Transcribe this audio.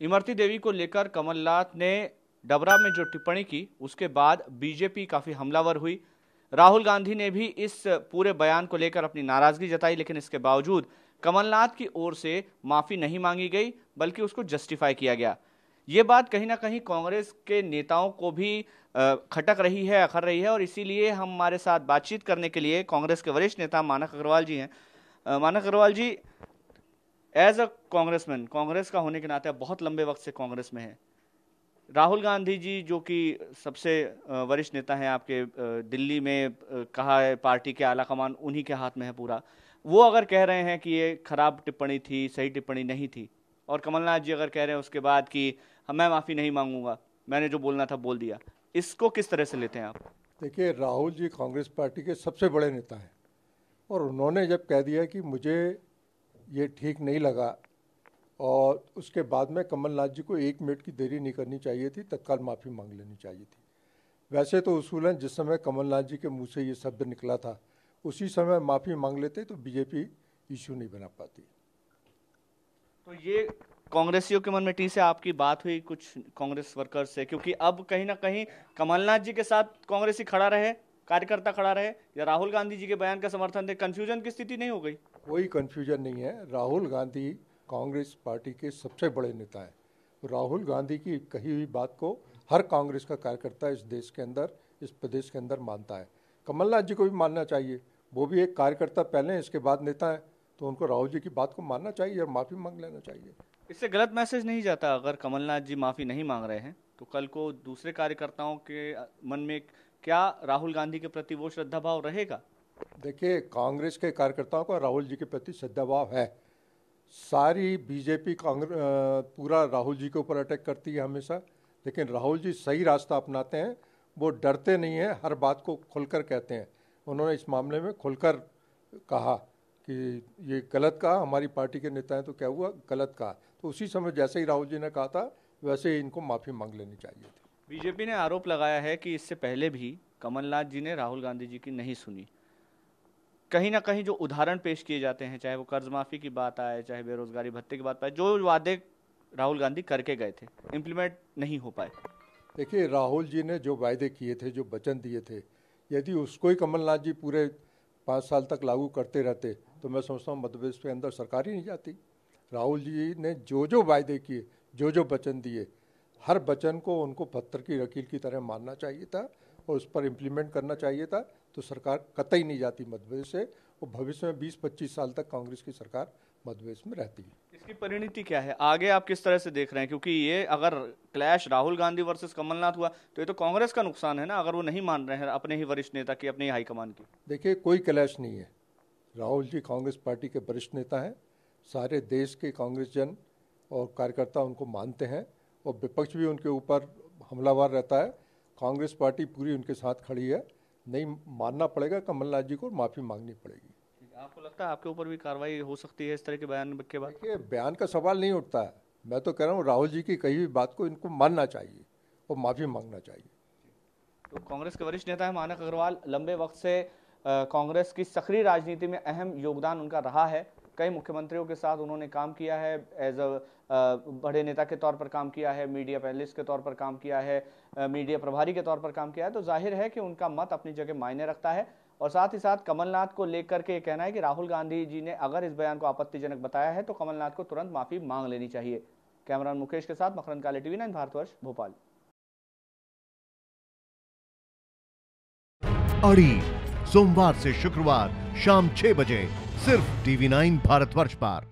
इमरती देवी को लेकर कमलनाथ ने डबरा में जो टिप्पणी की उसके बाद बीजेपी काफी हमलावर हुई। राहुल गांधी ने भी इस पूरे बयान को लेकर अपनी नाराजगी जताई, लेकिन इसके बावजूद कमलनाथ की ओर से माफी नहीं मांगी गई बल्कि उसको जस्टिफाई किया गया। ये बात कहीं ना कहीं कांग्रेस के नेताओं को भी खटक रही है, अखर रही है, और इसीलिए हमारे साथ बातचीत करने के लिए कांग्रेस के वरिष्ठ नेता मानक अग्रवाल जी हैं। मानक अग्रवाल जी, एज अ कांग्रेसमैन, कांग्रेस का होने के नाते आप बहुत लंबे वक्त से कांग्रेस में हैं। राहुल गांधी जी जो कि सबसे वरिष्ठ नेता हैं आपके, दिल्ली में कहा है पार्टी के आला कमान उन्हीं के हाथ में है पूरा, वो अगर कह रहे हैं कि ये खराब टिप्पणी थी, सही टिप्पणी नहीं थी, और कमलनाथ जी अगर कह रहे हैं उसके बाद कि मैं माफी नहीं मांगूंगा, मैंने जो बोलना था बोल दिया, इसको किस तरह से लेते हैं आप? देखिए, राहुल जी कांग्रेस पार्टी के सबसे बड़े नेता हैं और उन्होंने जब कह दिया कि मुझे ये ठीक नहीं लगा, और उसके बाद में कमलनाथ जी को 1 मिनट की देरी नहीं करनी चाहिए थी, तत्काल माफ़ी मांग लेनी चाहिए थी। वैसे तो उसूलन जिस समय कमलनाथ जी के मुंह से ये शब्द निकला था उसी समय माफ़ी मांग लेते तो बीजेपी इशू नहीं बना पाती। तो ये कांग्रेसियों के मन में टी से आपकी बात हुई कुछ कांग्रेस वर्कर्स से, क्योंकि अब कहीं ना कहीं कमलनाथ जी के साथ कांग्रेसी खड़ा रहे, कार्यकर्ता खड़ा रहे, या राहुल गांधी जी के बयान का समर्थन दे, कंफ्यूजन की स्थिति नहीं हो गई? कोई कंफ्यूजन नहीं है। राहुल गांधी कांग्रेस पार्टी के सबसे बड़े नेता हैं। राहुल गांधी की कही हुई बात को हर कांग्रेस का कार्यकर्ता इस देश के अंदर, इस प्रदेश के अंदर मानता है। कमलनाथ जी को भी मानना चाहिए, वो भी एक कार्यकर्ता पहले, इसके बाद नेता है, तो उनको राहुल जी की बात को मानना चाहिए और माफ़ी मांग लेना चाहिए। इससे गलत मैसेज नहीं जाता? अगर कमलनाथ जी माफी नहीं मांग रहे हैं तो कल को दूसरे कार्यकर्ताओं के मन में क्या राहुल गांधी के प्रति वो श्रद्धा भाव रहेगा? देखिए, कांग्रेस के कार्यकर्ताओं का राहुल जी के प्रति श्रद्धा भाव है। सारी बीजेपी कांग्रेस पूरा राहुल जी के ऊपर अटैक करती है हमेशा, लेकिन राहुल जी सही रास्ता अपनाते हैं, वो डरते नहीं हैं, हर बात को खुलकर कहते हैं। उन्होंने इस मामले में खुलकर कहा कि ये गलत कहा, हमारी पार्टी के नेता हैं तो क्या हुआ, गलत कहा, तो उसी समय जैसे ही राहुल जी ने कहा था वैसे ही इनको माफ़ी मांग लेनी चाहिए थी। बीजेपी ने आरोप लगाया है कि इससे पहले भी कमलनाथ जी ने राहुल गांधी जी की नहीं सुनी। कहीं ना कहीं जो उदाहरण पेश किए जाते हैं, चाहे वो कर्ज माफी की बात आए, चाहे बेरोजगारी भत्ते की बात आए, जो वादे राहुल गांधी करके गए थे इंप्लीमेंट नहीं हो पाए। देखिए, राहुल जी ने जो वायदे किए थे, जो वचन दिए थे, यदि उसको ही कमलनाथ जी पूरे 5 साल तक लागू करते रहते तो मैं समझता हूँ मध्य प्रदेश के अंदर सरकार ही नहीं जाती। राहुल जी ने जो जो वायदे किए, जो जो वचन दिए, हर वचन को उनको पत्थर की लकीर की तरह मानना चाहिए था और उस पर इम्प्लीमेंट करना चाहिए था, तो सरकार कतई नहीं जाती मध्य प्रदेश से, और भविष्य में 20-25 साल तक कांग्रेस की सरकार मध्य प्रदेश में रहती है। इसकी परिणति क्या है आगे, आप किस तरह से देख रहे हैं? क्योंकि ये अगर क्लैश राहुल गांधी वर्सेस कमलनाथ हुआ तो ये तो कांग्रेस का नुकसान है ना, अगर वो नहीं मान रहे हैं अपने ही वरिष्ठ नेता की, अपने ही हाईकमान की। देखिए, कोई क्लैश नहीं है। राहुल जी कांग्रेस पार्टी के वरिष्ठ नेता हैं, सारे देश के कांग्रेस जन और कार्यकर्ता उनको मानते हैं, और विपक्ष भी उनके ऊपर हमलावर रहता है। कांग्रेस पार्टी पूरी उनके साथ खड़ी है, नहीं मानना पड़ेगा कमलनाथ जी को, माफ़ी मांगनी पड़ेगी। आपको लगता है आपके ऊपर भी कार्रवाई हो सकती है इस तरह के बयान के बाद? देखिए, बयान का सवाल नहीं उठता है, मैं तो कह रहा हूँ राहुल जी की कही हुई बात को इनको मानना चाहिए और माफ़ी मांगना चाहिए। तो कांग्रेस के वरिष्ठ नेता है मानक अग्रवाल, लंबे वक्त से कांग्रेस की सक्रिय राजनीति में अहम योगदान उनका रहा है। कई मुख्यमंत्रियों के साथ उन्होंने काम किया है, एज बड़े नेता के तौर पर काम किया है, मीडिया पैनलिस्ट के तौर पर काम किया है, मीडिया प्रभारी के तौर पर काम किया है। तो जाहिर है कि उनका मत अपनी जगह मायने रखता है। और साथ ही साथ कमलनाथ को लेकर के कहना है कि राहुल गांधी जी ने अगर इस बयान को आपत्तिजनक बताया है तो कमलनाथ को तुरंत माफी मांग लेनी चाहिए। कैमरामैन मुकेश के साथ मकरंद काले, TV9 भारतवर्ष, भोपाल। अड़ी सोमवार से शुक्रवार शाम 6 बजे सिर्फ TV9 भारतवर्ष पर।